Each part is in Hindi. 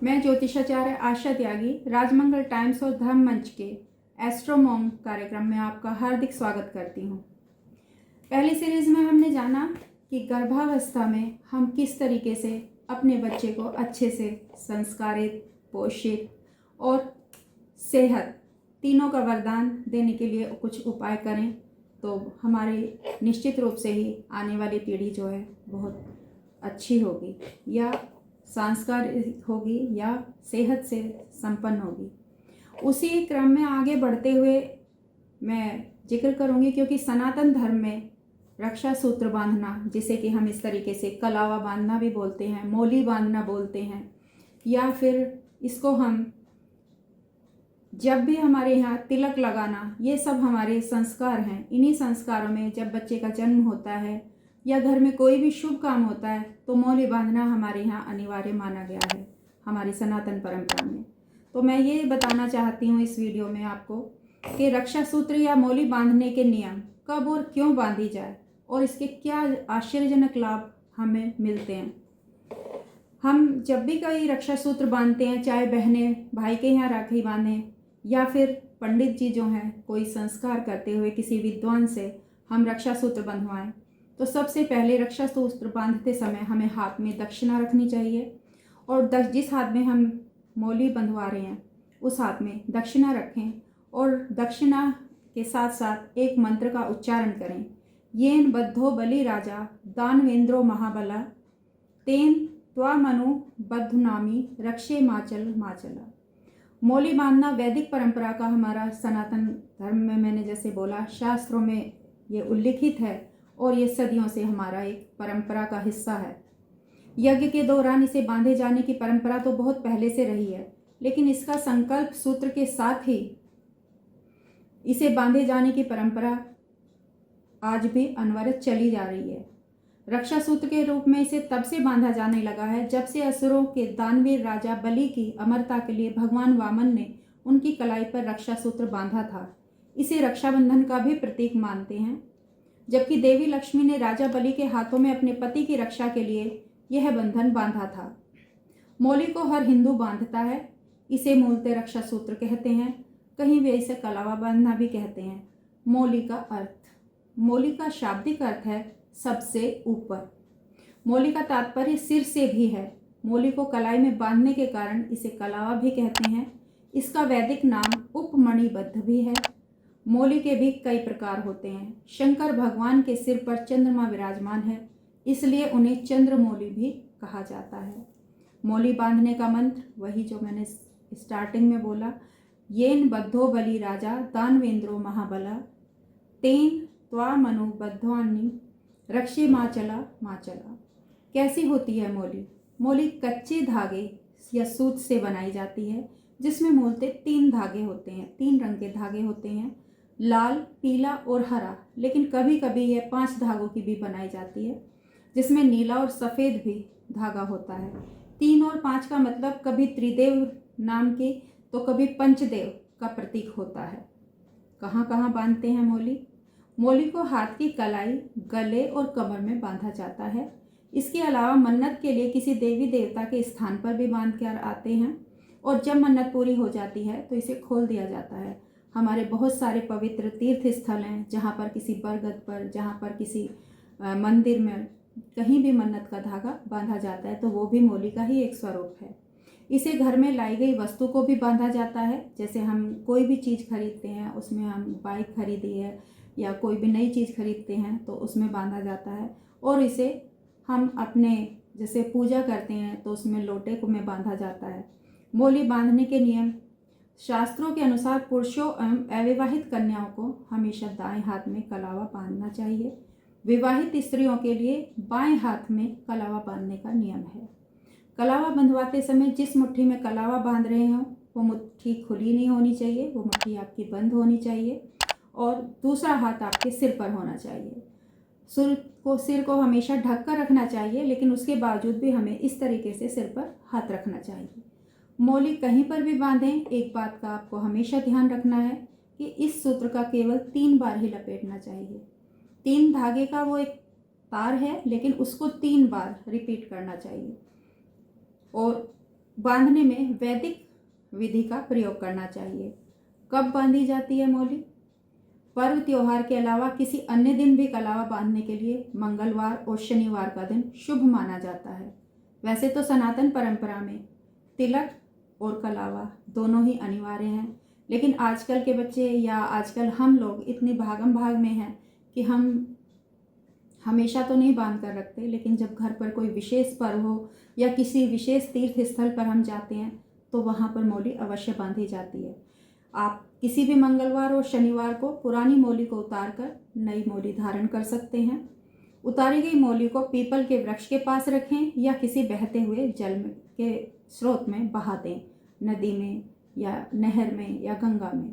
मैं ज्योतिषाचार्य आशा त्यागी राजमंगल टाइम्स और धर्म मंच के एस्ट्रोमॉम कार्यक्रम में आपका हार्दिक स्वागत करती हूँ। पहली सीरीज में हमने जाना कि गर्भावस्था में हम किस तरीके से अपने बच्चे को अच्छे से संस्कारित, पोषित और सेहत तीनों का वरदान देने के लिए कुछ उपाय करें तो हमारी निश्चित रूप से ही आने वाली पीढ़ी जो है बहुत अच्छी होगी या सांस्कारिक होगी या सेहत से संपन्न होगी। उसी क्रम में आगे बढ़ते हुए मैं जिक्र करूंगी, क्योंकि सनातन धर्म में रक्षा सूत्र बांधना, जिसे कि हम इस तरीके से कलावा बांधना भी बोलते हैं, मौली बांधना बोलते हैं, या फिर इसको हम जब भी हमारे यहाँ तिलक लगाना, ये सब हमारे संस्कार हैं। इन्हीं संस्कारों में जब बच्चे का जन्म होता है या घर में कोई भी शुभ काम होता है तो मौली बांधना हमारे यहाँ अनिवार्य माना गया है हमारी सनातन परंपरा में। तो मैं ये बताना चाहती हूँ इस वीडियो में आपको कि रक्षा सूत्र या मौली बांधने के नियम कब और क्यों बांधी जाए और इसके क्या आश्चर्यजनक लाभ हमें मिलते हैं। हम जब भी कोई रक्षा सूत्र बांधते हैं, चाहे बहनें भाई के यहाँ राखी बांधें या फिर पंडित जी जो हैं कोई संस्कार करते हुए किसी विद्वान से हम रक्षा सूत्र बंधवाएं, तो सबसे पहले रक्षा सूत्र बांधते समय हमें हाथ में दक्षिणा रखनी चाहिए और जिस हाथ में हम मौली बंधवा रहे हैं उस हाथ में दक्षिणा रखें और दक्षिणा के साथ साथ एक मंत्र का उच्चारण करें। येन बद्धो बलि राजा दानवेंद्रो महाबला तेन त्वामनु बद्धुनामी रक्षे माचल माचला। मौली बांधना वैदिक परंपरा का हमारा सनातन धर्म में, मैंने जैसे बोला, शास्त्रों में ये उल्लिखित है और ये सदियों से हमारा एक परंपरा का हिस्सा है। यज्ञ के दौरान इसे बांधे जाने की परंपरा तो बहुत पहले से रही है, लेकिन इसका संकल्प सूत्र के साथ ही इसे बांधे जाने की परंपरा आज भी अनवरत चली जा रही है। रक्षा सूत्र के रूप में इसे तब से बांधा जाने लगा है जब से असुरों के दानवीर राजा बलि की अमरता के लिए भगवान वामन ने उनकी कलाई पर रक्षा सूत्र बांधा था। इसे रक्षाबंधन का भी प्रतीक मानते हैं, जबकि देवी लक्ष्मी ने राजा बलि के हाथों में अपने पति की रक्षा के लिए यह बंधन बांधा था। मौली को हर हिंदू बांधता है। इसे मूलतः रक्षा सूत्र कहते हैं, कहीं वे इसे कलावा बांधना भी कहते हैं। मौली का अर्थ, मौली का शाब्दिक अर्थ है सबसे ऊपर। मौली का तात्पर्य सिर से भी है। मौली को कलाई में बांधने के कारण इसे कलावा भी कहते हैं। इसका वैदिक नाम उपमणिबद्ध भी है। मौली के भी कई प्रकार होते हैं। शंकर भगवान के सिर पर चंद्रमा विराजमान है, इसलिए उन्हें चंद्रमौली भी कहा जाता है। मौली बांधने का मंत्र वही जो मैंने स्टार्टिंग में बोला, येन बद्धो बलि राजा दानवेंद्रो महाबला तेन त्वामनु बद्धवानी रक्षे माचला माचला। कैसी होती है मौली? मौली कच्चे धागे या सूत से बनाई जाती है, जिसमें मूलतः 3 धागे होते हैं, 3 रंग के धागे होते हैं, लाल, पीला और हरा। लेकिन कभी कभी यह 5 धागों की भी बनाई जाती है, जिसमें नीला और सफ़ेद भी धागा होता है। 3 और 5 का मतलब कभी त्रिदेव नाम के तो कभी पंचदेव का प्रतीक होता है। कहाँ कहाँ बांधते हैं मौली? मौली को हाथ की कलाई, गले और कमर में बांधा जाता है। इसके अलावा मन्नत के लिए किसी देवी देवता के स्थान पर भी बांध कर आते हैं और जब मन्नत पूरी हो जाती है तो इसे खोल दिया जाता है। हमारे बहुत सारे पवित्र तीर्थ स्थल हैं जहाँ पर किसी बरगद पर, जहाँ पर किसी मंदिर में कहीं भी मन्नत का धागा बांधा जाता है, तो वो भी मौली का ही एक स्वरूप है। इसे घर में लाई गई वस्तु को भी बांधा जाता है। जैसे हम कोई भी चीज़ खरीदते हैं, उसमें हम बाइक खरीदी है या कोई भी नई चीज़ खरीदते हैं तो उसमें बांधा जाता है। और इसे हम अपने जैसे पूजा करते हैं तो उसमें लोटे को में बांधा जाता है। मौली बांधने के नियम, शास्त्रों के अनुसार पुरुषों एवं अविवाहित कन्याओं को हमेशा दाएं हाथ में कलावा बांधना चाहिए। विवाहित स्त्रियों के लिए बाएं हाथ में कलावा बांधने का नियम है। कलावा बंधवाते समय जिस मुट्ठी में कलावा बांध रहे हो वो मुट्ठी खुली नहीं होनी चाहिए, वो मुट्ठी आपकी बंद होनी चाहिए और दूसरा हाथ आपके सिर पर होना चाहिए। सिर को हमेशा ढक कर रखना चाहिए, लेकिन उसके बावजूद भी हमें इस तरीके से सिर पर हाथ रखना चाहिए। मौली कहीं पर भी बांधें, एक बात का आपको हमेशा ध्यान रखना है कि इस सूत्र का केवल 3 बार ही लपेटना चाहिए। 3 धागे का वो एक तार है, लेकिन उसको 3 बार रिपीट करना चाहिए। और बांधने में वैदिक विधि का प्रयोग करना चाहिए। कब बांधी जाती है मौली? पर्व त्योहार के अलावा किसी अन्य दिन भी कलावा बांधने के लिए मंगलवार और शनिवार का दिन शुभ माना जाता है। वैसे तो सनातन परंपरा में तिलक और कलावा दोनों ही अनिवार्य हैं, लेकिन आजकल के बच्चे या आजकल हम लोग इतनी भागम भाग में हैं कि हम हमेशा तो नहीं बांध कर रखते, लेकिन जब घर पर कोई विशेष पर्व हो या किसी विशेष तीर्थ स्थल पर हम जाते हैं तो वहाँ पर मौली अवश्य बांधी जाती है। आप किसी भी मंगलवार और शनिवार को पुरानी मौली को उतार कर नई मौली धारण कर सकते हैं। उतारी गई मौली को पीपल के वृक्ष के पास रखें या किसी बहते हुए जल के स्रोत में बहा दें, नदी में या नहर में या गंगा में।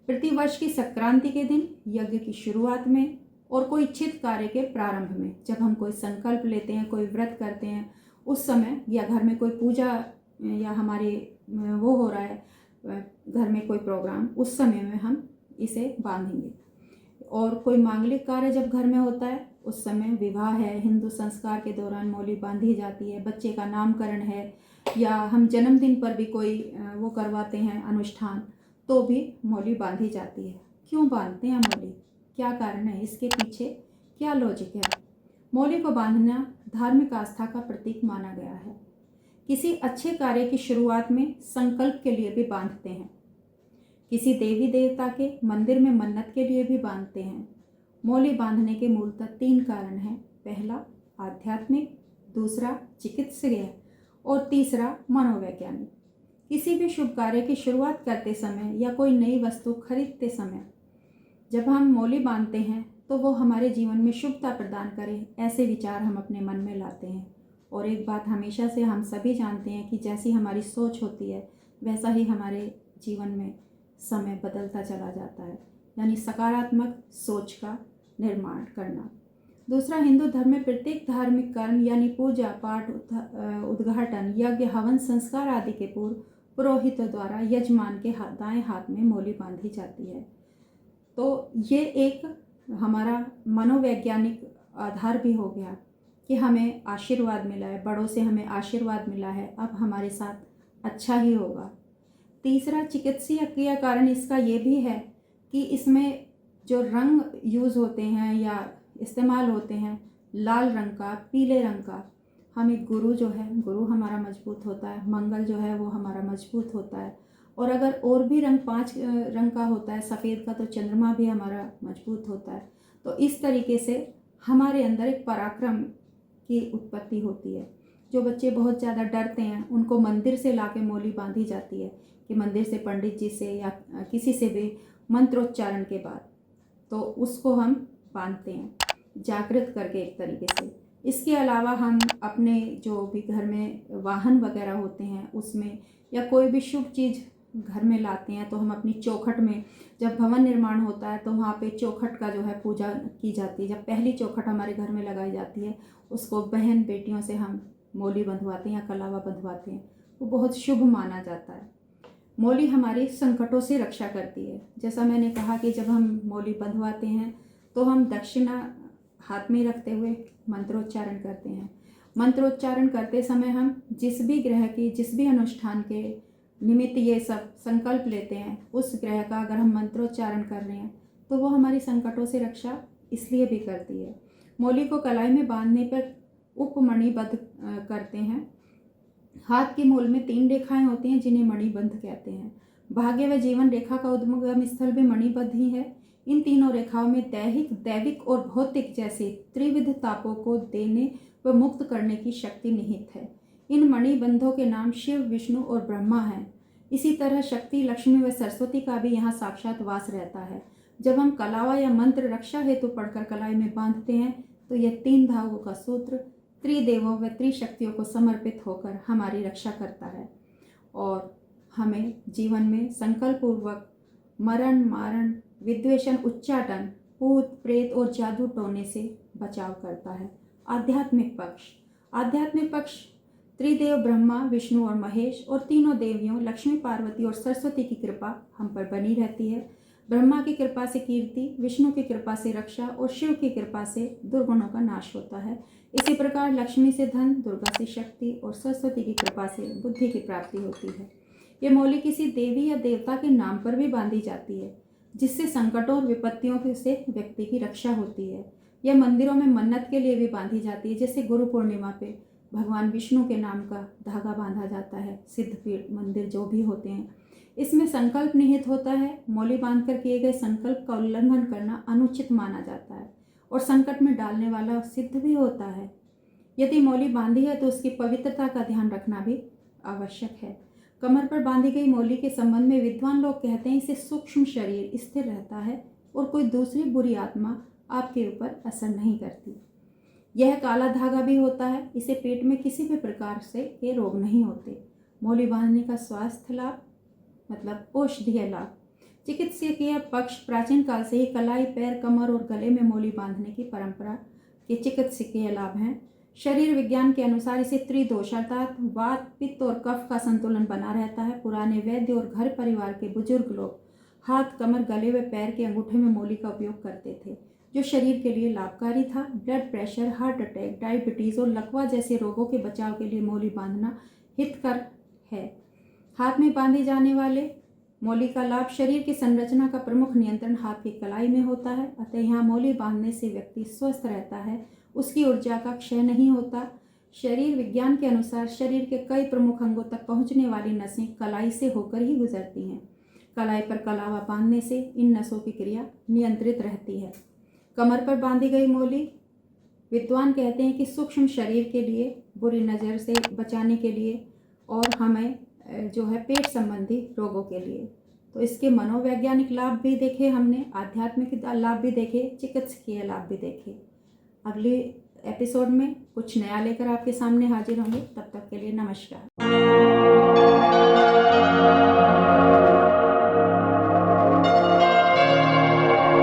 प्रतिवर्ष की संक्रांति के दिन, यज्ञ की शुरुआत में और कोई इच्छित कार्य के प्रारंभ में, जब हम कोई संकल्प लेते हैं, कोई व्रत करते हैं, उस समय या घर में कोई पूजा या हमारे वो हो रहा है घर में कोई प्रोग्राम, उस समय में हम इसे बांधेंगे। और कोई मांगलिक कार्य जब घर में होता है उस समय, विवाह है, हिंदू संस्कार के दौरान मौली बांधी जाती है। बच्चे का नामकरण है या हम जन्मदिन पर भी कोई वो करवाते हैं अनुष्ठान, तो भी मौली बांधी जाती है। क्यों बांधते हैं मौली? क्या कारण है? इसके पीछे क्या लॉजिक है? मौली को बांधना धार्मिक आस्था का प्रतीक माना गया है। किसी अच्छे कार्य की शुरुआत में संकल्प के लिए भी बांधते हैं। किसी देवी देवता के मंदिर में मन्नत के लिए भी बांधते हैं। मौली बांधने के मूलतः 3 कारण हैं। पहला आध्यात्मिक, दूसरा चिकित्सीय और तीसरा मनोवैज्ञानिक। किसी भी शुभ कार्य की शुरुआत करते समय या कोई नई वस्तु खरीदते समय जब हम मौली बांधते हैं तो वो हमारे जीवन में शुभता प्रदान करे, ऐसे विचार हम अपने मन में लाते हैं। और एक बात हमेशा से हम सभी जानते हैं कि जैसी हमारी सोच होती है वैसा ही हमारे जीवन में समय बदलता चला जाता है, यानी सकारात्मक सोच का निर्माण करना। दूसरा, हिंदू धर्म में प्रत्येक धार्मिक कर्म यानी पूजा पाठ, उद्घाटन, यज्ञ, हवन, संस्कार आदि के पूर्व पुरोहितों द्वारा यजमान के दाएं हाथ में मौली बांधी जाती है। तो ये एक हमारा मनोवैज्ञानिक आधार भी हो गया कि हमें आशीर्वाद मिला है, बड़ों से हमें आशीर्वाद मिला है, अब हमारे साथ अच्छा ही होगा। तीसरा, चिकित्सीय कारण इसका ये भी है कि इसमें जो रंग यूज़ होते हैं या इस्तेमाल होते हैं, लाल रंग का, पीले रंग का, हमें गुरु जो है, गुरु हमारा मजबूत होता है, मंगल जो है वो हमारा मजबूत होता है। और अगर और भी रंग 5 रंग का होता है, सफ़ेद का, तो चंद्रमा भी हमारा मजबूत होता है। तो इस तरीके से हमारे अंदर एक पराक्रम की उत्पत्ति होती है। जो बच्चे बहुत ज़्यादा डरते हैं उनको मंदिर से लाके मौली बांधी जाती है कि मंदिर से पंडित जी से या किसी से भी मंत्रोच्चारण के बाद, तो उसको हम बांधते हैं जागृत करके एक तरीके से। इसके अलावा हम अपने जो भी घर में वाहन वगैरह होते हैं उसमें या कोई भी शुभ चीज़ घर में लाते हैं तो हम अपनी चौखट में, जब भवन निर्माण होता है तो वहाँ पे चौखट का जो है पूजा की जाती है। जब पहली चौखट हमारे घर में लगाई जाती है उसको बहन बेटियों से हम मौली बंधवाते हैं या कलावा बंधवाते हैं, वो बहुत शुभ माना जाता है। मौली हमारी संकटों से रक्षा करती है। जैसा मैंने कहा कि जब हम मौली बंधवाते हैं तो हम दक्षिणा हाथ में रखते हुए मंत्रोच्चारण करते हैं। मंत्रोच्चारण करते समय हम जिस भी ग्रह की, जिस भी अनुष्ठान के निमित्त ये सब संकल्प लेते हैं, उस ग्रह का अगर हम मंत्रोच्चारण कर रहे हैं तो वो हमारी संकटों से रक्षा इसलिए भी करती है। मौली को कलाई में बांधने पर उपमणिबद्ध करते हैं। हाथ के मूल में 3 रेखाएं होती हैं जिन्हें मणिबंध कहते हैं। भाग्य व जीवन रेखा का उद्गम स्थल भी मणिबद्ध ही है। इन तीनों रेखाओं में दैहिक, दैविक और भौतिक जैसे त्रिविध तापों को देने व मुक्त करने की शक्ति निहित है। इन मणिबंधों के नाम शिव, विष्णु और ब्रह्मा हैं। इसी तरह शक्ति, लक्ष्मी व सरस्वती का भी यहाँ साक्षात वास रहता है। जब हम कलावा या मंत्र रक्षा हेतु पढ़कर कलाई में बांधते हैं तो यह 3 धागों का सूत्र त्रिदेवों व त्रिशक्तियों को समर्पित होकर हमारी रक्षा करता है और हमें जीवन में संकल्प पूर्वक मरण, मारण, विद्वेषण, उच्चाटन, भूत प्रेत और जादू टोने से बचाव करता है। आध्यात्मिक पक्ष त्रिदेव ब्रह्मा, विष्णु और महेश और तीनों देवियों लक्ष्मी, पार्वती और सरस्वती की कृपा हम पर बनी रहती है। ब्रह्मा की कृपा से कीर्ति, विष्णु की कृपा से रक्षा और शिव की कृपा से दुर्गुणों का नाश होता है। इसी प्रकार लक्ष्मी से धन, दुर्गा से शक्ति और सरस्वती की कृपा से बुद्धि की प्राप्ति होती है। ये मौली किसी देवी या देवता के नाम पर भी बांधी जाती है, जिससे संकटों और विपत्तियों से व्यक्ति की रक्षा होती है। यह मंदिरों में मन्नत के लिए भी बांधी जाती है, जैसे गुरु पूर्णिमा पे भगवान विष्णु के नाम का धागा बांधा जाता है। सिद्धपीठ मंदिर जो भी होते हैं, इसमें संकल्प निहित होता है। मौली बांधकर किए गए संकल्प का उल्लंघन करना अनुचित माना जाता है और संकट में डालने वाला सिद्ध भी होता है। यदि मौली बांधी है तो उसकी पवित्रता का ध्यान रखना भी आवश्यक है। कमर पर बांधी गई मौली के संबंध में विद्वान लोग कहते हैं, इससे सूक्ष्म शरीर स्थिर रहता है और कोई दूसरी बुरी आत्मा आपके ऊपर असर नहीं करती। यह काला धागा भी होता है। इसे पेट में किसी भी प्रकार से के रोग नहीं होते। मौली बांधने का स्वास्थ्य लाभ मतलब औषधीय लाभ। चिकित्सकीय पक्ष प्राचीन काल से ही कलाई, पैर, कमर और गले में मौली बांधने की परंपरा के चिकित्सकीय लाभ हैं। शरीर विज्ञान के अनुसार इसे त्रिदोष अर्थात वात, पित्त और कफ का संतुलन बना रहता है। पुराने वैद्य और घर परिवार के बुजुर्ग लोग हाथ, कमर, गले व पैर के अंगूठे में मौली का उपयोग करते थे, जो शरीर के लिए लाभकारी था। Blood pressure, heart attack, diabetes और लकवा जैसे रोगों के बचाव के लिए मौली बांधना हितकर है। हाथ में बांधे जाने वाले मौली का लाभ शरीर की संरचना का प्रमुख नियंत्रण हाथ की कलाई में होता है। अतः यहाँ मौली बांधने से व्यक्ति स्वस्थ रहता है, उसकी ऊर्जा का क्षय नहीं होता। शरीर विज्ञान के अनुसार शरीर के कई प्रमुख अंगों तक पहुँचने वाली नसें कलाई से होकर ही गुजरती हैं। कलाई पर कलावा बांधने से इन नसों की क्रिया नियंत्रित रहती है। कमर पर बांधी गई मौली विद्वान कहते हैं कि सूक्ष्म शरीर के लिए, बुरी नज़र से बचाने के लिए और हमें जो है पेट संबंधी रोगों के लिए। तो इसके मनोवैज्ञानिक लाभ भी देखे हमने, आध्यात्मिक लाभ भी देखे, चिकित्सकीय लाभ भी देखे। अगले एपिसोड में कुछ नया लेकर आपके सामने हाजिर होंगे। तब तक के लिए नमस्कार।